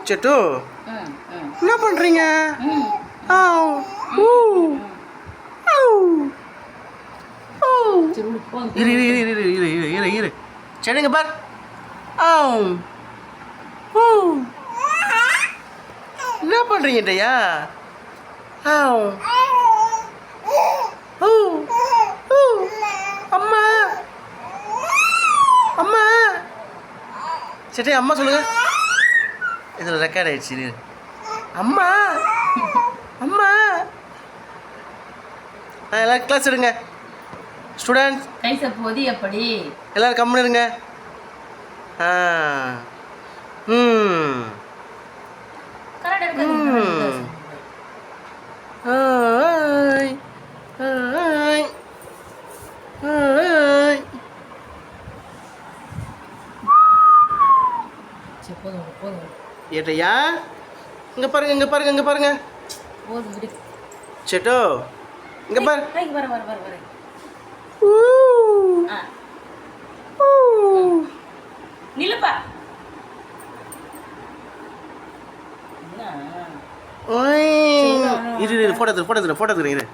Set என்ன பண்ணுறீங்க? இரு இரு இரு இரு இரு இரு இரு இரு சரிங்க பார். என்ன பண்ணுறீங்கய்யா? அம்மா அம்மா சரி அம்மா சொல்லுங்க. இதில் ரெக்கார்ட் ஆயிடுச்சு. அம்மா அம்மா எல்லாரும் கிளாஸ் எடுங்க. ஸ்டூடெண்ட்ஸ் கைச போதி எப்படி எல்லாரும் கம்முன்னு இருங்க. ஏட்டையா இங்கே பாருங்க இங்கே பாருங்க இங்கே பாருங்க. செட்டோ இங்கே பாரு. நிலுப்பா இரு இரு ஃபோட்டோ எடுத்துக்கிறேன் இரு.